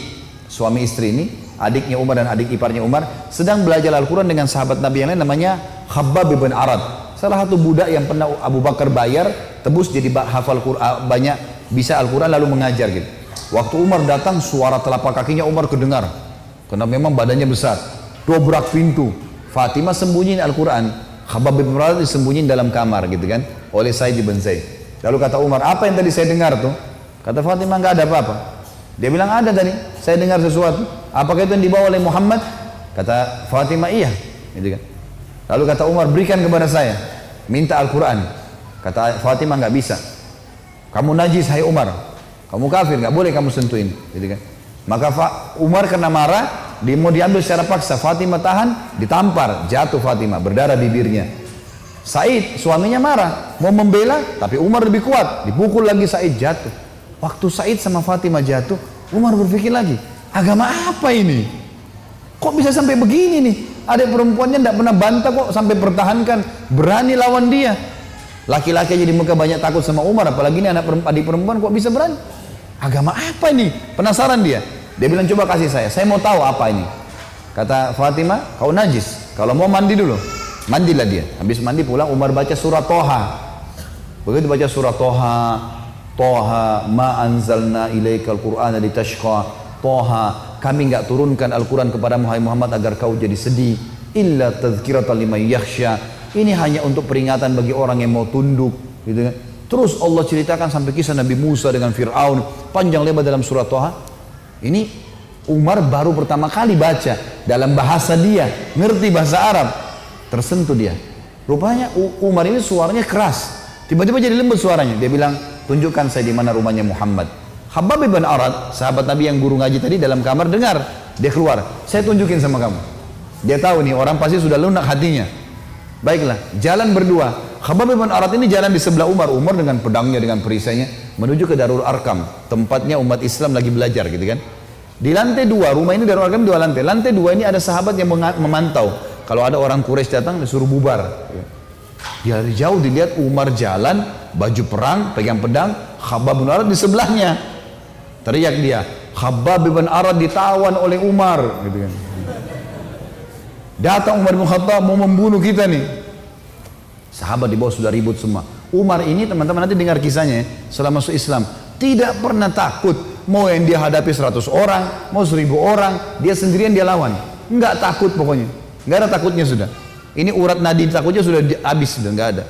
Speaker 1: suami istri ini, adiknya Umar dan adik iparnya Umar, sedang belajar Al-Quran dengan sahabat Nabi yang lain namanya Khabbab bin Arad. Salah satu budak yang pernah Abu Bakar bayar, tebus jadi hafal Quran, banyak bisa Al-Quran lalu mengajar gitu. Waktu Umar datang, suara telapak kakinya Umar kedengar, karena memang badannya besar. Dobrak pintu, Fatimah sembunyiin Al-Quran, Khabbab bin Arad disembunyiin dalam kamar gitu kan, oleh Sa'id bin Zaid. Lalu kata Umar, apa yang tadi saya dengar tuh? Kata Fatimah, nggak ada apa-apa. Dia bilang, ada tadi, saya dengar sesuatu. Apakah itu yang dibawa oleh Muhammad? Kata Fatimah, iya. Gitu kan. Lalu kata Umar, berikan kepada saya, minta Al-Quran. Kata Fatimah, nggak bisa. Kamu najis, hai Umar. Kamu kafir, nggak boleh kamu sentuhin. Gitu kan. Maka Umar kena marah, dia mau diambil secara paksa. Fatimah tahan, ditampar, jatuh Fatimah, berdarah bibirnya. Said, suaminya marah, mau membela, tapi Umar lebih kuat, dipukul lagi Said, jatuh. Waktu Said sama Fatimah jatuh, Umar berpikir lagi, agama apa ini? Kok bisa sampai begini nih? Ada perempuannya tidak pernah bantah kok sampai pertahankan, berani lawan dia. Laki-laki aja di Mekah banyak takut sama Umar, apalagi ini adik perempuan kok bisa berani? Agama apa ini? Penasaran dia. Dia bilang, coba kasih saya mau tahu apa ini. Kata Fatimah, kau najis, kalau mau mandi dulu. Mandilah dia. Habis mandi pulang, Umar baca surah Toha. Begitu baca surah Toha, Toha ma anzalna ilaikal qur'ana litashqa. Toha, kami enggak turunkan Al-Quran kepada Muhammad agar kau jadi sedih. Illa tadhkiratan liman yakhsha. Ini hanya untuk peringatan bagi orang yang mau tunduk, gitu kan. Terus Allah ceritakan sampai kisah Nabi Musa dengan Fir'aun, panjang lebar dalam surah Toha. Ini Umar baru pertama kali baca dalam bahasa dia, ngerti bahasa Arab, tersentuh dia. Rupanya Umar ini suaranya keras, tiba-tiba jadi lembut suaranya. Dia bilang, tunjukkan saya di mana rumahnya Muhammad. Khabbab bin Arad, sahabat Nabi yang guru ngaji tadi, dalam kamar dengar, dia keluar, saya tunjukin sama kamu. Dia tahu nih orang pasti sudah lunak hatinya. Baiklah, jalan berdua. Khabbab bin Arad ini jalan di sebelah Umar. Umar dengan pedangnya, dengan perisainya menuju ke Darul Arkam, tempatnya umat Islam lagi belajar gitu kan. Di lantai 2, rumah ini Darul Arkam 2 lantai. Lantai 2 ini ada sahabat yang memantau. Kalau ada orang Quraisy datang disuruh bubar. Dari jauh dilihat Umar jalan, baju perang, pegang pedang, Khabbab bin Arad di sebelahnya. Teriak dia, Khabbab bin Arad ditawan oleh Umar gitu kan. Datang Umar bin Khattab mau membunuh kita nih. Sahabat di bawah sudah ribut semua. Umar ini teman-teman nanti dengar kisahnya, setelah masuk Islam tidak pernah takut. Mau yang dia hadapi 100 orang, mau 1000 orang, dia sendirian dia lawan. Enggak takut pokoknya. Enggak ada takutnya sudah. Ini urat nadi takutnya sudah habis, sudah enggak ada.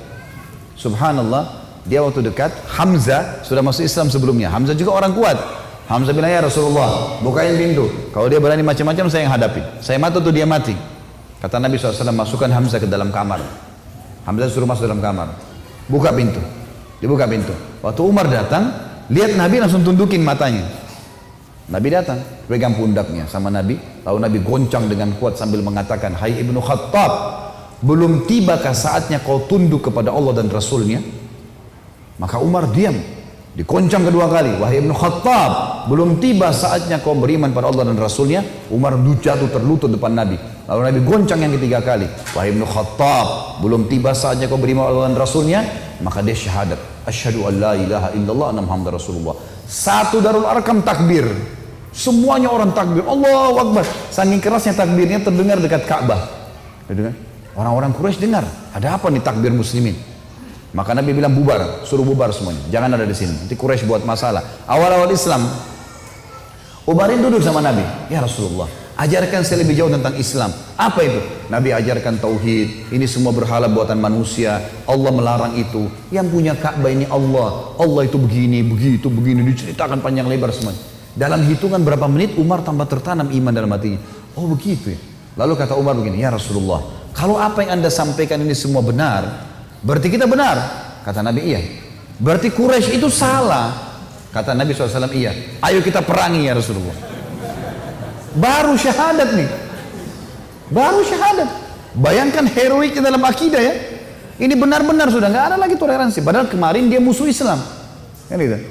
Speaker 1: Subhanallah, dia waktu dekat Hamzah sudah masuk Islam sebelumnya. Hamzah juga orang kuat. Hamzah bilang, ya Rasulullah, bukain pintu. Kalau dia berani macam-macam saya yang hadapi. Saya mati atau dia mati. Kata Nabi SAW, masukkan Hamzah ke dalam kamar. Hamzah suruh masuk dalam kamar. Buka pintu. Dibuka pintu. Waktu Umar datang, lihat Nabi langsung tundukin matanya. Nabi datang, pegang pundaknya sama Nabi. Lalu Nabi goncang dengan kuat sambil mengatakan, hai Ibnu Khattab, belum tibakah saatnya kau tunduk kepada Allah dan Rasulnya? Maka Umar diam. Dikoncang kedua kali, wahai Ibnu Khattab, belum tiba saatnya kau beriman pada Allah dan Rasulnya. Umar jatuh terlutut depan Nabi. Lalu Nabi goncang yang ketiga kali, wahai Ibnu Khattab, belum tiba saatnya kau beriman pada Allah dan Rasulnya. Maka dia syahadat, asyhadu an la ilaha illallah anna Muhammadar Rasulullah. Satu Darul Arkam takbir, semuanya orang takbir, Allahu Akbar. Saking kerasnya takbirnya terdengar dekat Ka'bah. Orang-orang Quraisy dengar, ada apa nih takbir muslimin? Maka Nabi bilang bubar, suruh bubar semuanya, jangan ada di sini. Nanti Quraisy buat masalah. Awal-awal Islam, Umar duduk sama Nabi, ya Rasulullah, ajarkan saya lebih jauh tentang Islam. Apa itu? Nabi ajarkan tauhid. Ini semua berhala buatan manusia. Allah melarang itu. Yang punya Ka'bah ini Allah. Allah itu begini, begitu, begini. Diceritakan panjang lebar semuanya. Dalam hitungan berapa menit Umar tambah tertanam iman dalam hatinya. Oh begitu ya. Lalu kata Umar begini, ya Rasulullah, kalau apa yang anda sampaikan ini semua benar, berarti kita benar. Kata Nabi, iya. Berarti Quraisy itu salah. Kata Nabi SAW, iya. Ayo kita perangi ya Rasulullah. Baru syahadat nih. Baru syahadat. Bayangkan heroiknya dalam akidah ya. Ini benar-benar sudah nggak ada lagi toleransi. Padahal kemarin dia musuh Islam. Kan gitu.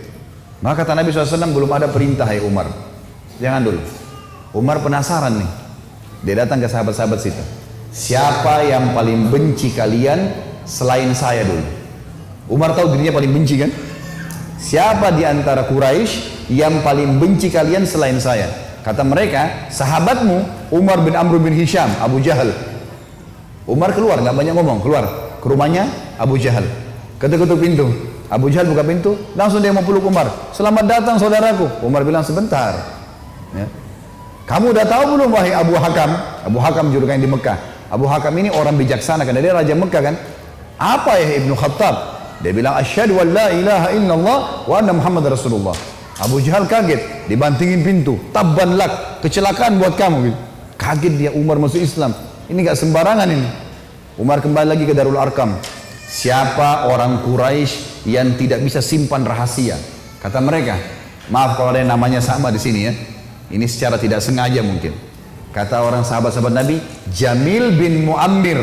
Speaker 1: Maka kata Nabi SAW, belum ada perintah ya Umar. Jangan dulu. Umar penasaran nih. Dia datang ke sahabat-sahabat situ. Siapa yang paling benci kalian selain saya dulu? Umar tahu dirinya paling benci kan? Siapa di antara Quraisy yang paling benci kalian selain saya? Kata mereka, sahabatmu Umar bin Amr bin Hisham, Abu Jahal. Umar keluar, nggak banyak ngomong, keluar ke rumahnya Abu Jahal. Ketuk-ketuk pintu. Abu Jahal buka pintu, langsung dia mau peluk Umar. Selamat datang saudaraku. Umar bilang sebentar. Ya. Kamu udah tahu belum wahai Abu Hakam? Abu Hakam julukan di Mekah. Abu Hakam ini orang bijaksana karena dia raja Mekah kan. Apa ya Ibnu Khattab? Dia bilang asyhadu an la ilaha illallah wa anna Muhammad Rasulullah. Abu Jahal kaget, dibantingin pintu. Tabban lak, kecelakaan buat kamu gitu. Kaget dia, Umar masuk Islam. Ini gak sembarangan ini. Umar kembali lagi ke Darul Arkam. Siapa orang Quraisy yang tidak bisa simpan rahasia? Kata mereka, maaf kalau ada yang namanya sama di sini ya. Ini secara tidak sengaja mungkin. Kata orang sahabat-sahabat Nabi, Jamil bin Muammir.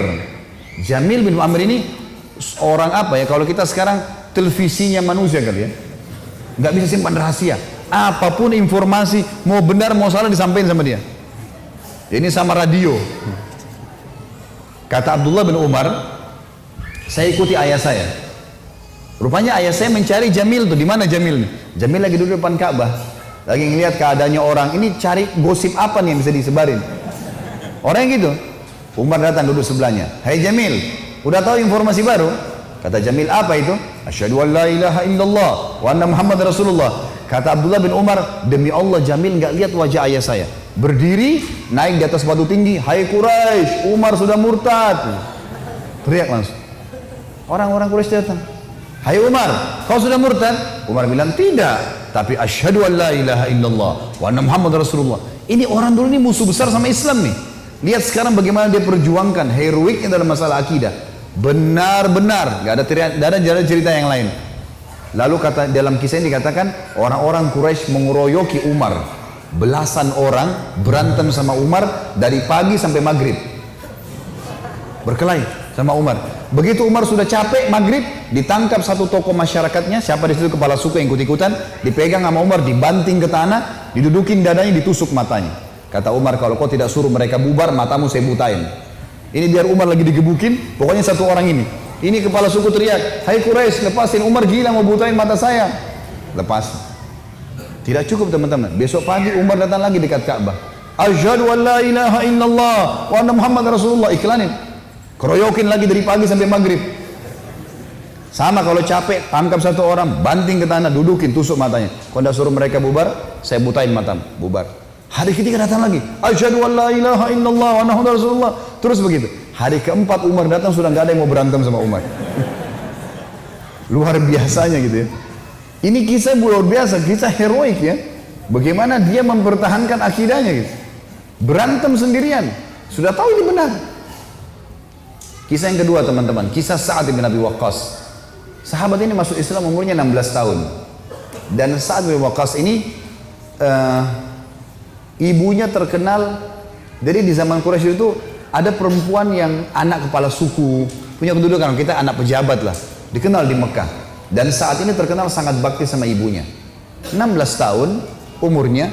Speaker 1: Jamil bin Muammir ini orang apa ya? Kalau kita sekarang televisinya manusia kali ya. Nggak bisa simpan rahasia. Apapun informasi, mau benar mau salah disampaikan sama dia. Ini sama radio. Kata Abdullah bin Umar, saya ikuti ayah saya. Rupanya ayah saya mencari Jamil tuh. Di mana Jamil nih? Jamil lagi duduk depan Ka'bah, lagi ngelihat keadaannya orang. Ini cari gosip apa nih yang bisa disebarin. Orang yang gitu. Umar datang duduk sebelahnya. Hai Jamil, udah tahu informasi baru? Kata Jamil, apa itu? Asyhadu an la ilaha illallah wa anna Muhammad Rasulullah. Kata Abdullah bin Umar, demi Allah Jamil nggak lihat wajah ayah saya. Berdiri, naik di atas batu tinggi. Hai Quraisy, Umar sudah murtad. Teriak langsung. Orang-orang Quraisy datang. Hai Umar, kau sudah murtad? Umar bilang tidak, tapi asyhadu an la ilaha illallah wa anna Muhammad Rasulullah. Ini orang dulu ini musuh besar sama Islam nih. Lihat sekarang bagaimana dia perjuangkan heroiknya dalam masalah akidah. Benar-benar, gak ada cerita yang lain. Lalu kata dalam kisah ini dikatakan orang-orang Quraisy mengeroyoki Umar. Belasan orang berantem sama Umar dari pagi sampai maghrib. Berkelahi sama Umar. Begitu Umar sudah capek maghrib, ditangkap satu tokoh masyarakatnya, siapa di situ kepala suku yang ikut-ikutan, dipegang sama Umar, dibanting ke tanah, didudukin dadanya, ditusuk matanya. Kata Umar, kalau kau tidak suruh mereka bubar, matamu saya butain. Ini biar Umar lagi digebukin, pokoknya satu orang ini. Ini kepala suku teriak, hai Quraisy, lepasin, Umar gila mau butain mata saya. Lepas. Tidak cukup teman-teman. Besok pagi Umar datang lagi dekat Ka'bah. Asyhadu an la ilaha illallah wa anna Muhammad Rasulullah. Iklanin. Keroyokin lagi dari pagi sampai maghrib. Sama kalau capek, tangkap satu orang, banting ke tanah, dudukin, tusuk matanya. Kalau tidak suruh mereka bubar, saya butain matamu. Bubar. Hari ketiga datang lagi. Asyhadu an la ilaha illallah wa anna Muhammad Rasulullah. Terus begitu. Hari keempat Umar datang, sudah nggak ada yang mau berantem sama Umar. Luar biasanya gitu ya. Ini kisah luar biasa, kisah heroik ya. Bagaimana dia mempertahankan akidahnya gitu. Berantem sendirian. Sudah tahu ini benar. Kisah yang kedua teman-teman, kisah Sa'ad bin Abi Waqqas. Sahabat ini masuk Islam umurnya 16 tahun. Dan Sa'ad bin Waqqas ini ibunya terkenal. Jadi di zaman Quraisy itu ada perempuan yang anak kepala suku, punya kedudukan, kita anak pejabat lah, dikenal di Mekah. Dan saat ini terkenal sangat bakti sama ibunya. 16 tahun umurnya,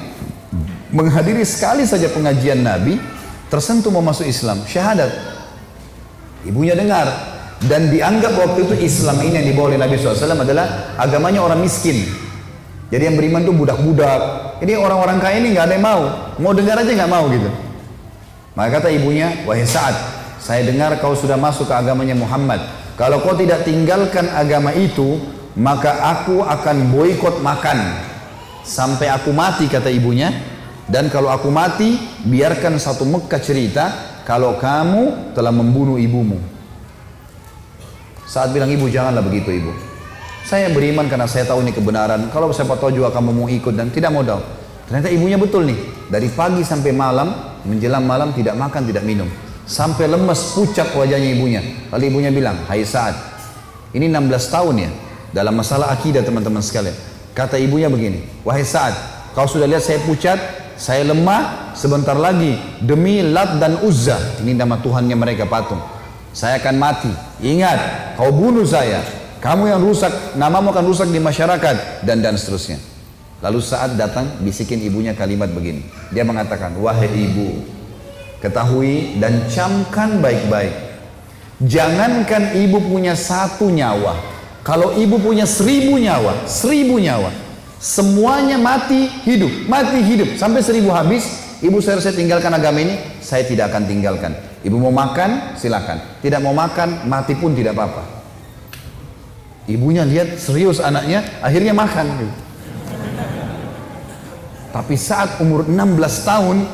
Speaker 1: menghadiri sekali saja pengajian Nabi, tersentuh mau masuk Islam, syahadat. Ibunya dengar, dan dianggap waktu itu Islam ini yang dibawa oleh Nabi SAW adalah agamanya orang miskin. Jadi yang beriman itu budak-budak. Ini orang-orang kaya ini nggak ada yang mau dengar aja nggak mau gitu. Maka kata ibunya, wahai Sa'ad, saya dengar kau sudah masuk ke agamanya Muhammad. Kalau kau tidak tinggalkan agama itu, maka aku akan boikot makan sampai aku mati, kata ibunya. Dan kalau aku mati, biarkan satu Mekah cerita kalau kamu telah membunuh ibumu. Saat bilang, ibu janganlah begitu ibu. Saya beriman karena saya tahu ini kebenaran. Kalau siapa tahu juga kamu mau ikut dan tidak mau tahu. Ternyata ibunya betul nih. Dari pagi sampai malam, menjelang malam tidak makan, tidak minum. Sampai lemas, pucat wajahnya ibunya. Lalu ibunya bilang, hai Sa'ad, ini 16 tahun ya, dalam masalah akidah teman-teman sekalian. Kata ibunya begini, wahai Sa'ad, kau sudah lihat saya pucat, saya lemah, sebentar lagi demi Lat dan Uzza, ini nama Tuhannya mereka patung, saya akan mati. Ingat, kau bunuh saya, kamu yang rusak, namamu akan rusak di masyarakat, dan seterusnya. Lalu saat datang, bisikin ibunya kalimat begini. Dia mengatakan, wahai ibu, ketahui dan camkan baik-baik. Jangankan ibu punya 1 nyawa, kalau ibu punya 1000 nyawa, 1000 nyawa, semuanya mati hidup, sampai 1000 habis, ibu saya tinggalkan agama ini, saya tidak akan tinggalkan. Ibu mau makan, silakan. Tidak mau makan, mati pun tidak apa-apa. Ibunya lihat serius anaknya, akhirnya makan. Tapi saat umur 16 tahun,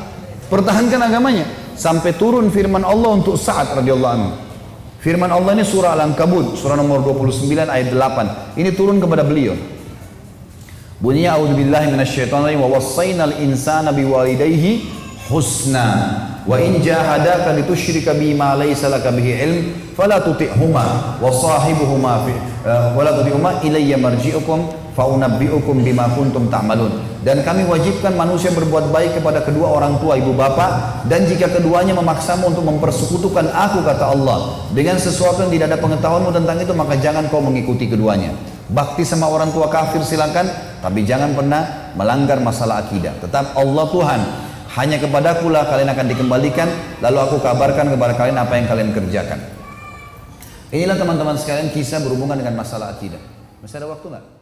Speaker 1: pertahankan agamanya. Sampai turun firman Allah untuk Sa'ad radhiyallahu anhu. Firman Allah ini surah Al-Ankabut, surah nomor 29 ayat 8. Ini turun kepada beliau. Bunyinya, a'udzubillahi minasyaitonirrajim, wa wassaynal insana biwalidayhi husna wa in jahadaka litusyrika bima laysa laka bihi ilm fala tuti'huma wa sahibuhuma fi wala tuti'huma ilayya marji'ukum faunabbi'ukum bima kuntum ta'malun. Dan kami wajibkan manusia berbuat baik kepada kedua orang tua ibu bapa, dan jika keduanya memaksamu untuk mempersekutukan aku, kata Allah, dengan sesuatu yang tidak ada pengetahuanmu tentang itu, maka jangan kau mengikuti keduanya. Bakti sama orang tua kafir silakan, tapi jangan pernah melanggar masalah akidah. Tetap Allah Tuhan, hanya kepadakulah kalian akan dikembalikan, lalu aku kabarkan kepada kalian apa yang kalian kerjakan. Inilah teman-teman sekalian kisah berhubungan dengan masalah akidah. Masih ada waktu nggak?